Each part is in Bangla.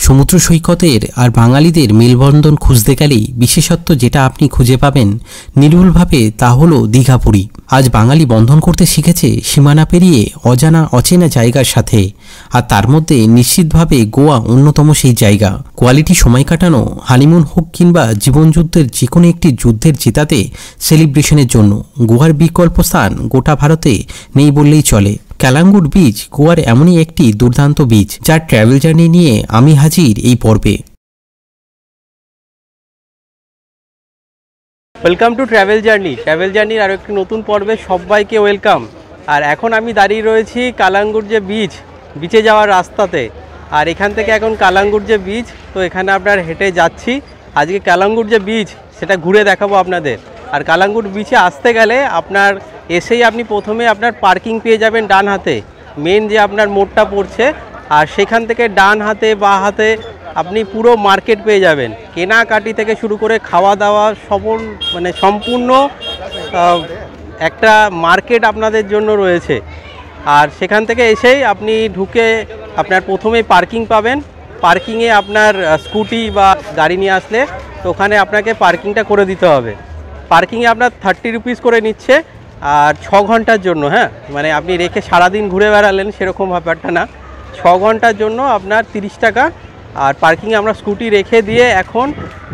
সমুদ্র সৈকতের আর বাঙালিদের মেলবন্ধন খুঁজতে গেলেই বিশেষত্ব যেটা আপনি খুঁজে পাবেন নির্ভুলভাবে তা হলো দীঘাপুরী। আজ বাঙালি বন্ধন করতে শিখেছে সীমানা পেরিয়ে অজানা অচেনা জায়গার সাথে, আর তার মধ্যে নিশ্চিতভাবে গোয়া অন্যতম সেই জায়গা। কোয়ালিটি সময় কাটানো, হানিমুন হোক কিংবা জীবনযুদ্ধের যে কোনো একটি যুদ্ধের জেতাতে সেলিব্রেশনের জন্য গোয়ার বিকল্প স্থান গোটা ভারতে নেই বললেই চলে। কালাঙ্গুট বিচ গোয়ার এমনই একটি দুর্দান্ত বিচ যার ট্রাভেল জার্নি নিয়ে আমি হাজির এই পর্বে। ওয়েলকাম টু ট্রাভেল জার্নির আরও একটি নতুন পর্বে সবাইকে ওয়েলকাম। আর এখন আমি দাঁড়িয়ে রয়েছি কালাঙ্গুট যে বিচে যাওয়ার রাস্তাতে। আর এখান থেকে এখন কালাঙ্গুট যে বিচ, তো এখানে আপনার হেঁটে যাচ্ছি। আজকে কালাঙ্গুট যে বিচ সেটা ঘুরে দেখাবো আপনাদের। আর কালাঙ্গুট বিচে আসতে গেলে আপনার এসেই আপনি প্রথমে আপনার পার্কিং পেয়ে যাবেন ডান হাতে, মেন যে আপনার মোড়টা পড়ছে, আর সেখান থেকে ডান হাতে বা হাতে আপনি পুরো মার্কেট পেয়ে যাবেন। কেনাকাটি থেকে শুরু করে খাওয়া দাওয়া সম্পূর্ণ একটা মার্কেট আপনাদের জন্য রয়েছে। আর সেখান থেকে এসেই আপনি ঢুকে আপনার প্রথমেই পার্কিং পাবেন। পার্কিংয়ে আপনার স্কুটি বা গাড়ি নিয়ে আসলে তো ওখানে আপনাকে পার্কিংটা করে দিতে হবে। পার্কিংয়ে আপনার 30 রুপিস করে নিচ্ছে, আর 6 ঘন্টার জন্য। হ্যাঁ, মানে আপনি রেখে সারাদিন ঘুরে বেড়ালেন সেরকম ব্যাপারটা না, 6 ঘন্টার জন্য আপনার 30 টাকা। আর পার্কিংয়ে আমরা স্কুটি রেখে দিয়ে এখন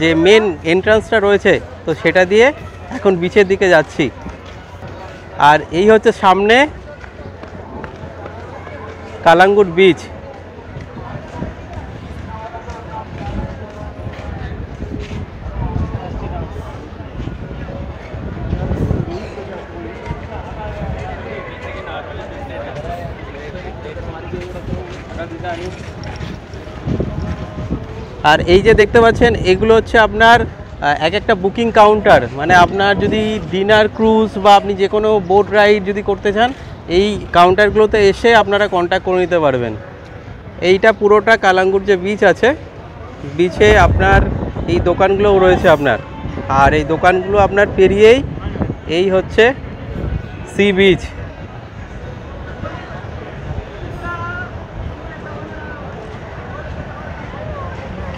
যে মেন এন্ট্রান্সটা রয়েছে তো সেটা দিয়ে এখন বিচের দিকে যাচ্ছি। আর এই হচ্ছে সামনে কালাঙ্গুট বিচ। আর এই যে দেখতে পাচ্ছেন এগুলো হচ্ছে আপনার এক একটা বুকিং কাউন্টার। মানে আপনার যদি ডিনার ক্রুজ বা আপনি যে কোনো বোট রাইড যদি করতে চান এই কাউন্টারগুলোতে এসে আপনারা কন্ট্যাক্ট করে নিতে পারবেন। এইটা পুরোটা কালাঙ্গুট যে বিচ আছে, বিচে আপনার এই দোকানগুলোও রয়েছে আপনার। আর এই দোকানগুলো আপনার পেরিয়েই এই হচ্ছে সি বিচ।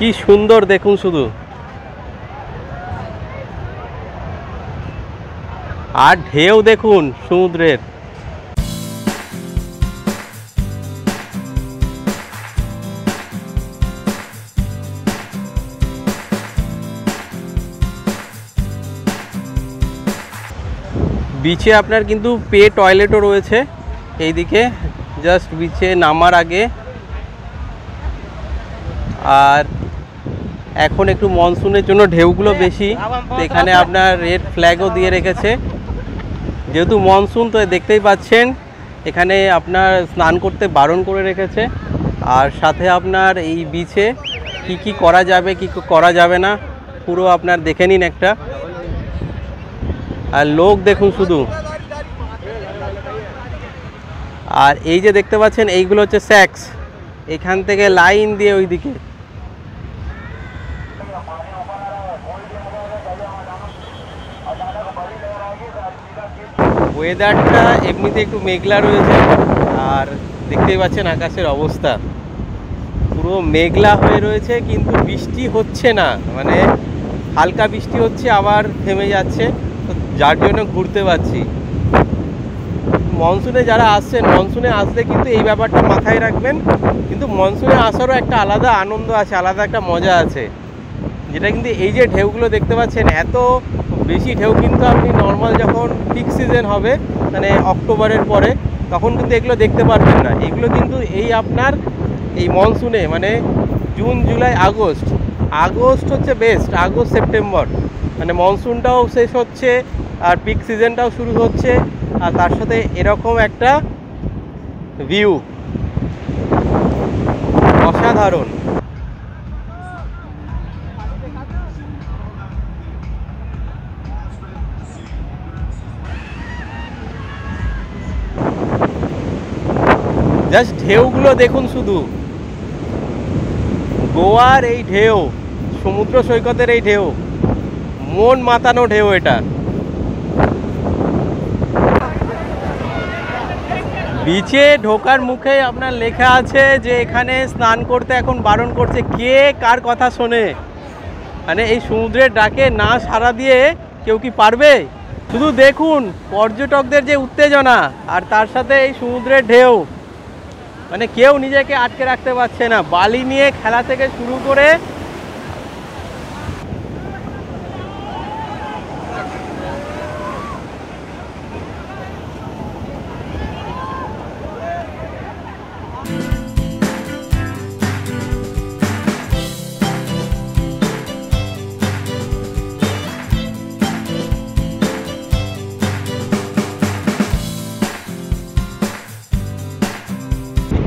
কি সুন্দর দেখুন শুধু, আর ঢেউ দেখুন সমুদ্রের। বিচে আপনার কিন্তু পে টয়লেটও রয়েছে এইদিকে, জাস্ট বিচে নামার আগে। আর এখন একটু মনসুনের জন্য ঢেউগুলো বেশি, তো এখানে আপনার রেড ফ্ল্যাগও দিয়ে রেখেছে। যেহেতু মনসুন তো দেখতেই পাচ্ছেন এখানে আপনার স্নান করতে বারণ করে রেখেছে। আর সাথে আপনার এই বিচে কি কি করা যাবে কি করা যাবে না পুরো আপনার দেখে নিন একটা। আর লোক দেখুন শুধু। আর এই যে দেখতে পাচ্ছেন এইগুলো হচ্ছে স্যাক্স, এখান থেকে লাইন দিয়ে ওইদিকে। ওয়েদারটা এমনিতে একটু মেঘলা রয়েছে, আর দেখতেই পাচ্ছেন আকাশের অবস্থা পুরো মেঘলা হয়ে রয়েছে, কিন্তু বৃষ্টি হচ্ছে না। মানে হালকা বৃষ্টি হচ্ছে আবার থেমে যাচ্ছে, তো যার জন্য ঘুরতে পারছি। মনসুনে যারা আসছেন, মনসুনে আসলে কিন্তু এই ব্যাপারটা মাথায় রাখবেন। কিন্তু মনসুনে আসারও একটা আলাদা আনন্দ আছে, আলাদা একটা মজা আছে, যেটা কিন্তু এই যে ঢেউগুলো দেখতে পাচ্ছেন, এত বেশি ঢেউ কিন্তু আপনি নর্মাল যখন পিক সিজন হবে মানে অক্টোবরের পরে তখন কিন্তু এগুলো দেখতে পারবেন না। এগুলো কিন্তু এই আপনার এই মনসুনে মানে জুন জুলাই আগস্ট হচ্ছে বেস্ট। আগস্ট সেপ্টেম্বর মানে মনসুনটাও শেষ হচ্ছে আর পিক সিজনটাও শুরু হচ্ছে, আর তার সাথে এরকম একটা ভিউ অসাধারণ। জাস্ট ঢেউগুলো দেখুন শুধু, গোয়ার এই ঢেউ, সমুদ্র সৈকতের এই ঢেউ, মন মাতানো ঢেউ এটা। বিচে ঢোকার মুখে আপনার লেখা আছে যে এখানে স্নান করতে এখন বারণ করছে। কে কার কথা শোনে? মানে এই সমুদ্রের ডাকে না সাড়া দিয়ে কেউ কি পারবে? শুধু দেখুন পর্যটকদের যে উত্তেজনা, আর তার সাথে এই সমুদ্রের ঢেউ, মানে কেউ নিজেকে আটকে রাখতে পারছে না। বালি নিয়ে খেলা থেকে শুরু করে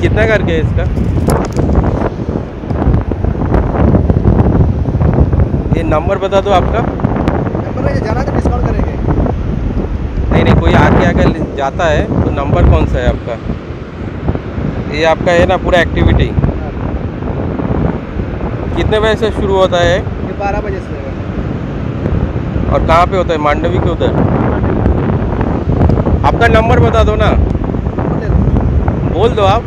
कितना करके है इसका? ये नंबर बता दो आपका। नंबर है, जाना तो डिस्काउंट करेंगे। नहीं, कोई आके अगर जाता है तो नंबर कौन सा है आपका? ये आपका है ना पूरा एक्टिविटी। कितने बजे से शुरू होता है? ये 12 बजे से है। और कहाँ पे होता है? मांडवी के उधर। आपका नंबर बता दो ना, बोल दो आप।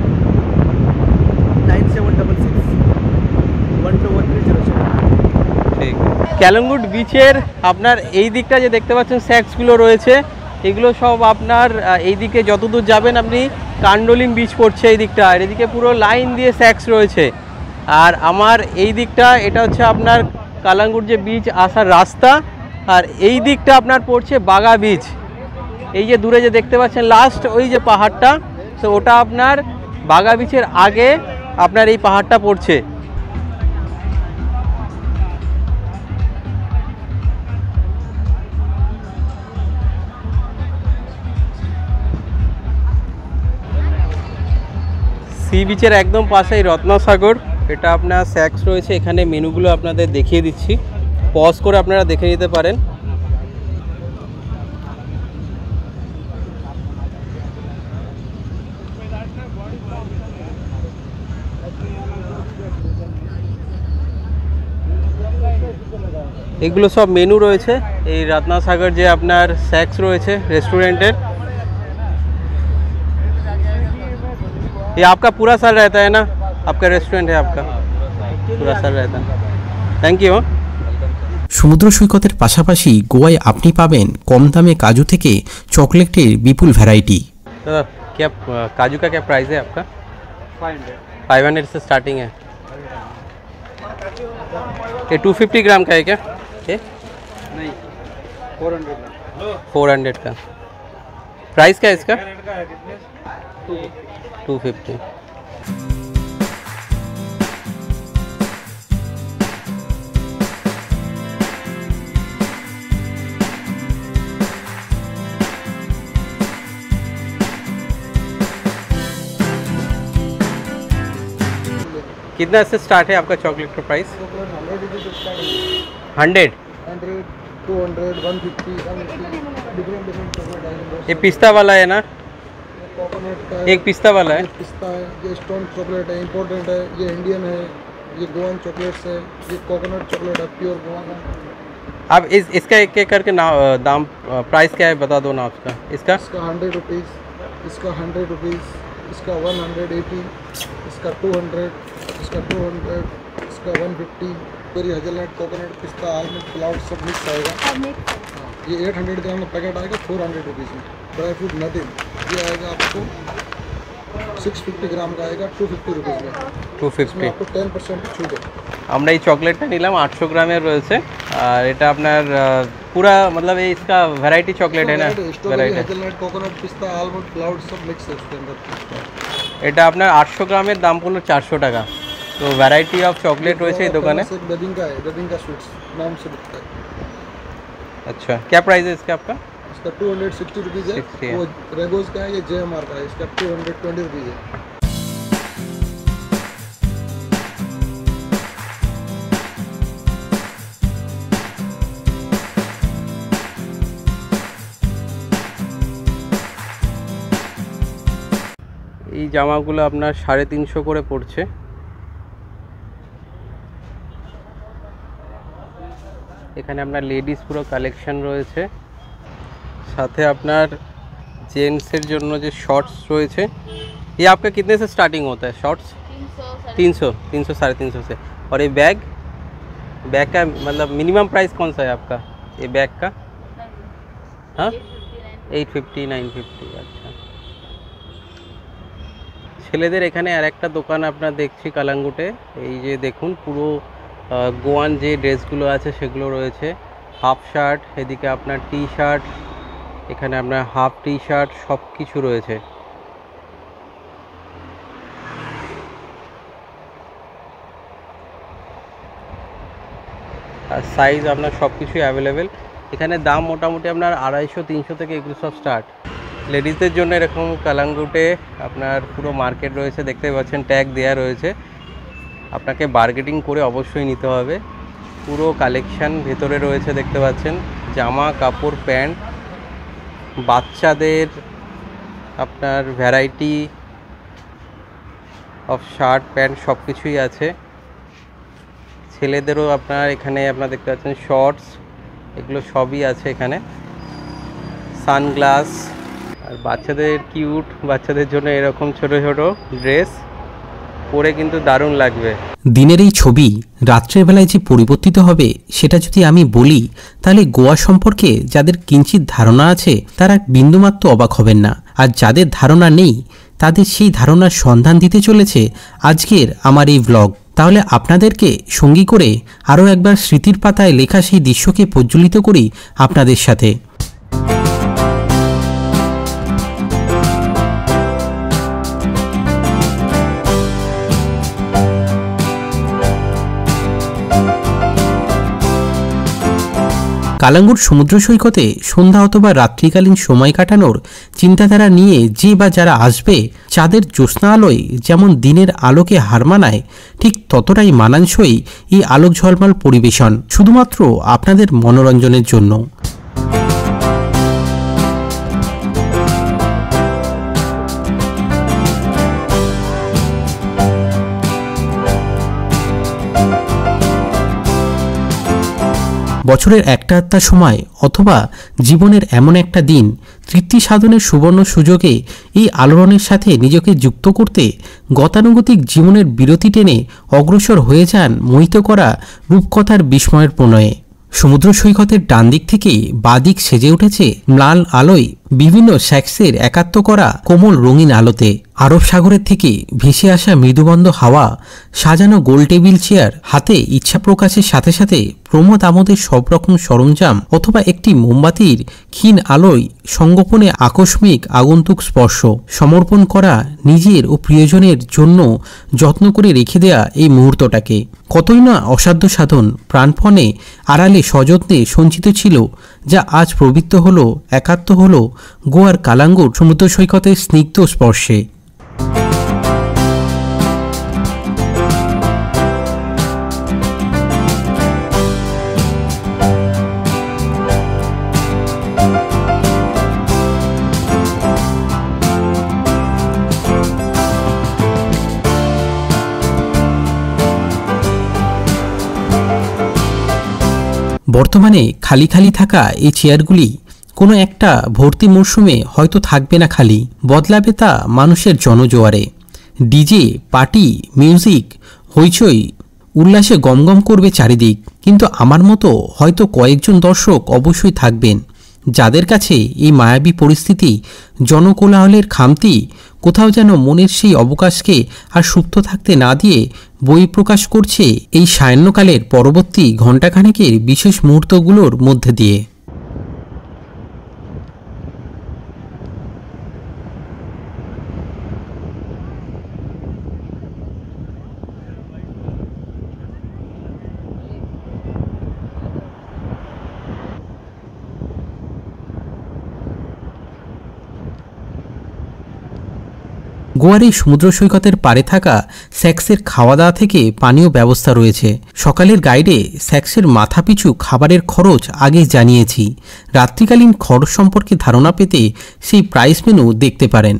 9766 ঠিক। কালাঙ্গুট বিচের আপনার এই দিকটা যে দেখতে পাচ্ছেন স্যাক্সগুলো রয়েছে, এগুলো সব আপনার এই দিকে যতদূর যাবেন আপনি কান্ডোলিম বিচ পড়ছে এই দিকটা, আর এদিকে পুরো লাইন দিয়ে স্যাক্স রয়েছে। আর আমার এই দিকটা এটা হচ্ছে আপনার কালাঙ্গুট যে বিচ আসার রাস্তা, আর এই দিকটা আপনার পড়ছে বাগা বিচ। এই যে দূরে যে দেখতে পাচ্ছেন লাস্ট ওই যে পাহাড়টা, তো ওটা আপনার বাগা বিচের আগে আপনার এই পাহাড়টা পড়ছে। সি বিচের একদম পাশেই রত্নসাগর। এটা আপনার স্যাক্স রয়েছে, এখানে মেনুগুলো আপনাদের দেখিয়ে দিচ্ছি, পজ করে আপনারা দেখে নিতে পারেন। এগুলো সব মেনু রয়েছে এই রত্নসাগর যে আপনার স্যাক্স রয়েছে রেস্টুরেंटेर। ये आपका पूरा साल रहता है ना? आपका रेस्टोरेंट है, आपका पूरा साल रहता है। Thank you. সমুদ্র সৈকতের পাশাপাশি গোয়ায় আপনি পাবেন কম দামে কাজু থেকে চকলেটের বিপুল ভ্যারাইটি। तो क्या काजू का क्या प्राइस है आपका? 500 से स्टार्टिंग है। ये 250 ग्राम का है क्या? ये नहीं, 400 400 का। प्राइस क्या है इसका? 250। कितना से स्टार्ट है आपका चॉकलेट का प्राइस? 100, 200, 150, 150 different chocolate. ये पिस्ता वाला है ना? कोकोनट का एक पिस्ता वाला है। पिस्ता है, ये स्टोन चॉकलेट है, इम्पोर्टेंट है, ये इंडियन है, ये गोवन चॉकलेट्स है, ये कोकोनट चॉकलेट है, प्योर गोवा का। आप इसका एक एक करके ना दाम प्राइस क्या है बता दो ना आपका। इसका 100 रुपीज़, इसका 100 रुपीज़, इसका 180, इसका 200, इसका 200, इसका 150। पूरी हेजलनट, कोकोनट, पिस्ता, आलमंड, क्लाउड सब मिक्स आएगा। हाँ, ये 800 ग्राम का पैकेट आएगा 400 रुपीज़ में। ड्राई फ्रूट नथिंग ये आएगा आपको 650 ग्राम का आएगा 250 रुपीज़ में। 250 आपको 10% छूट है। আমরা এই চকলেটটা নিলাম 800 গ্রামের রয়েছে, আর এটা আপনার পুরা मतलब ये इसका वैरायटी चॉकलेट है ना? स्ट्रॉबेरी, हेजलनट, कोकोनट, पिस्ता, आलमंड, क्लाउड सब मिक्स है इसके अंदर। এটা আপনার 800 গ্রামের দাম পড়লো 400 টাকা। তো ভ্যারাইটি অফ চকলেট রয়েছে এই দোকানে। बेबिंका है, बेबिंका स्वीट्स नाम से बिकता है। अच्छा, क्या प्राइस है इसका आपका? इसका 260 रुपीज़ है। 60 है। वो रेगोस का है, ये JMR का है, इसका 220 रुपीज़ है। এই জামাগুলো আপনার 350 করে পড়ছে। এখানে আপনার লেডিস পুরো কালেকশন রয়েছে, সাথে আপনার जेंट्सের জন্য যে शॉर्ट्स রয়েছে। ये आपका कितने से स्टार्टिंग होता है शॉर्ट्स? 300 300 350 से। और ये बैग का मतलब मिनिमम प्राइस कौन सा है आपका ये बैग का? हाँ 850 950। अच्छा ছেলেদের এখানে আর একটা দোকান আপনার দেখছি কালাঙ্গুটে। এই যে দেখুন পুরো গোয়ান যে ড্রেসগুলো আছে সেগুলো রয়েছে। হাফ শার্ট, এদিকে আপনার টি শার্ট, এখানে আপনার হাফ টি শার্ট, সব কিছু রয়েছে। আর সাইজ আপনার সব কিছুই অ্যাভেলেবেল। এখানে দাম মোটামুটি আপনার 250 300 থেকে এগুলো সব স্টার্ট। লেডিসদের জন্য এরকম কালাঙ্গুটে আপনার পুরো মার্কেট রয়েছে, দেখতে পাচ্ছেন ট্যাগ দেওয়া রয়েছে। আপনাকে বার্গেটিং করে অবশ্যই নিতে হবে। পুরো কালেকশান ভেতরে রয়েছে দেখতে পাচ্ছেন, জামা কাপড় প্যান্ট, বাচ্চাদের আপনার ভ্যারাইটি অফ শার্ট প্যান্ট সব কিছুই আছে। ছেলেদেরও আপনার এখানে আপনার দেখতে পাচ্ছেন শর্টস, এগুলো সবই আছে এখানে। সানগ্লাস, আর বাচ্চাদের কিউট বাচ্চাদের জন্য এরকম ছোট ছোট ড্রেস পরে কিন্তু দারুণ লাগবে। দিনের এই ছবি রাত্রের বেলায় যে পরিবর্তিত হবে সেটা যদি আমি বলি, তাহলে গোয়া সম্পর্কে যাদের কিঞ্চিত ধারণা আছে তারা বিন্দুমাত্র অবাক হবেন না, আর যাদের ধারণা নেই তাদের সেই ধারণার সন্ধান দিতে চলেছে আজকের আমার এই ব্লগ। তাহলে আপনাদেরকে সঙ্গী করে আরও একবার স্মৃতির পাতায় লেখা সেই দৃশ্যকে প্রজ্বলিত করি আপনাদের সাথে। কালাঙ্গুট সমুদ্র সৈকতে সন্ধ্যা অথবা রাত্রিকালীন সময় কাটানোর চিন্তাধারা নিয়ে যে বা যারা আসবে, চাঁদের জ্যোৎস্না আলোয় যেমন দিনের আলোকে হার মানায়, ঠিক ততটাই মানানসই এই আলোক ঝলমল পরিবেশন শুধুমাত্র আপনাদের মনোরঞ্জনের জন্য। বছরের একটা আধটা সময় অথবা জীবনের এমন একটা দিন তৃপ্তি সাধনের সুবর্ণ সুযোগে এই আলোড়নের সাথে নিজেকে যুক্ত করতে গতানুগতিক জীবনের বিরতি টেনে অগ্রসর হয়ে যান মোহিত করা রূপকথার বিস্ময়ের প্রণয়ে। সমুদ্র সৈকতের ডান দিক থেকে বাঁ দিক সেজে উঠেছে ম্লান আলোয় বিভিন্ন স্যাক্সের একাত্ম করা কোমল রঙিন আলোতে। আরব সাগরের থেকে ভেসে আসা মৃদুবন্ধ হাওয়া, সাজানো গোল টেবিল চেয়ার, হাতে ইচ্ছা প্রকাশের সাথে সাথে প্রমোদ আমোদের সব রকম সরঞ্জাম অথবা একটি মোমবাতির ক্ষীণ আলোয় সঙ্গোপনে আকস্মিক আগন্তুক স্পর্শ, সমর্পণ করা নিজের ও প্রিয়জনের জন্য যত্ন করে রেখে দেয়া এই মুহূর্তটাকে কতই না অসাধ্য সাধন প্রাণপণে আড়ালে সযত্নে সঞ্চিত ছিল, যা আজ প্রবৃত্ত হলো, একাত্ম হলো গোয়ার কালাঙ্গুট সমুদ্র সৈকতের স্নিগ্ধ স্পর্শে। বর্তমানে খালি খালি থাকা এই চেয়ারগুলি কোনো একটা ভর্তি মরশুমে হয়তো থাকবে না খালি, বদলাবে তা মানুষের জনজোয়ারে। ডিজে পার্টি মিউজিক হইচই উল্লাসে গমগম করবে চারিদিক, কিন্তু আমার মতো হয়তো কয়েকজন দর্শক অবশ্যই থাকবেন যাদের কাছে এই মায়াবী পরিস্থিতি, জনকোলাহলের খামতি কোথাও যেন মনের সেই অবকাশকে আর সুপ্ত থাকতে না দিয়ে বই প্রকাশ করছে এই সায়াহ্নকালের পরবর্তী ঘণ্টাখানেকের বিশেষ মুহূর্তগুলোর মধ্যে দিয়ে। গোয়ার এই সমুদ্র সৈকতের পাড়ে থাকা স্যাক্সের খাওয়া দাওয়া থেকে পানীয় ব্যবস্থা রয়েছে। সকালের গাইডে স্যাক্সের মাথাপিছু খাবারের খরচ আগেই জানিয়েছি। রাত্রিকালীন খরচ সম্পর্কে ধারণা পেতে সেই প্রাইস মেনু দেখতে পারেন।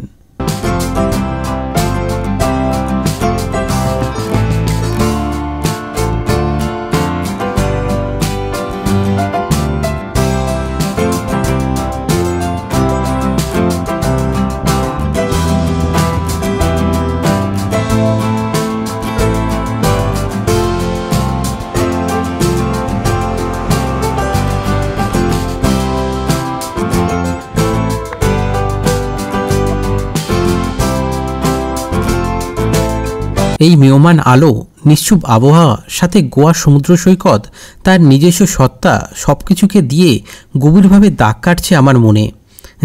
এই ম্রিয়মাণ আলো, নিশ্চুপ আবহাওয়া, সাথে গোয়া সমুদ্র সৈকত, তার নিজস্ব সত্তা সবকিছুকে দিয়ে গভীরভাবে দাগ কাটছে আমার মনে,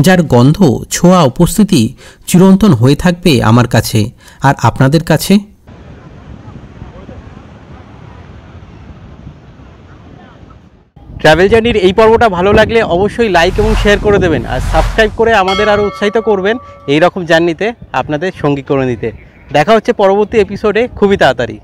যার গন্ধ, ছোঁয়া, উপস্থিতি চিরন্তন হয়ে থাকবে আমার কাছে আর আপনাদের কাছে। ট্রাভেল জার্নির এই পর্বটা ভালো লাগলে অবশ্যই লাইক এবং শেয়ার করে দেবেন, আর সাবস্ক্রাইব করে আমাদের আরও উৎসাহিত করবেন এই রকম জার্নিতে আপনাদের সঙ্গী করে নিতে। দেখা হচ্ছে পরবর্তী এপিসোডে খুবই তাড়াতাড়ি।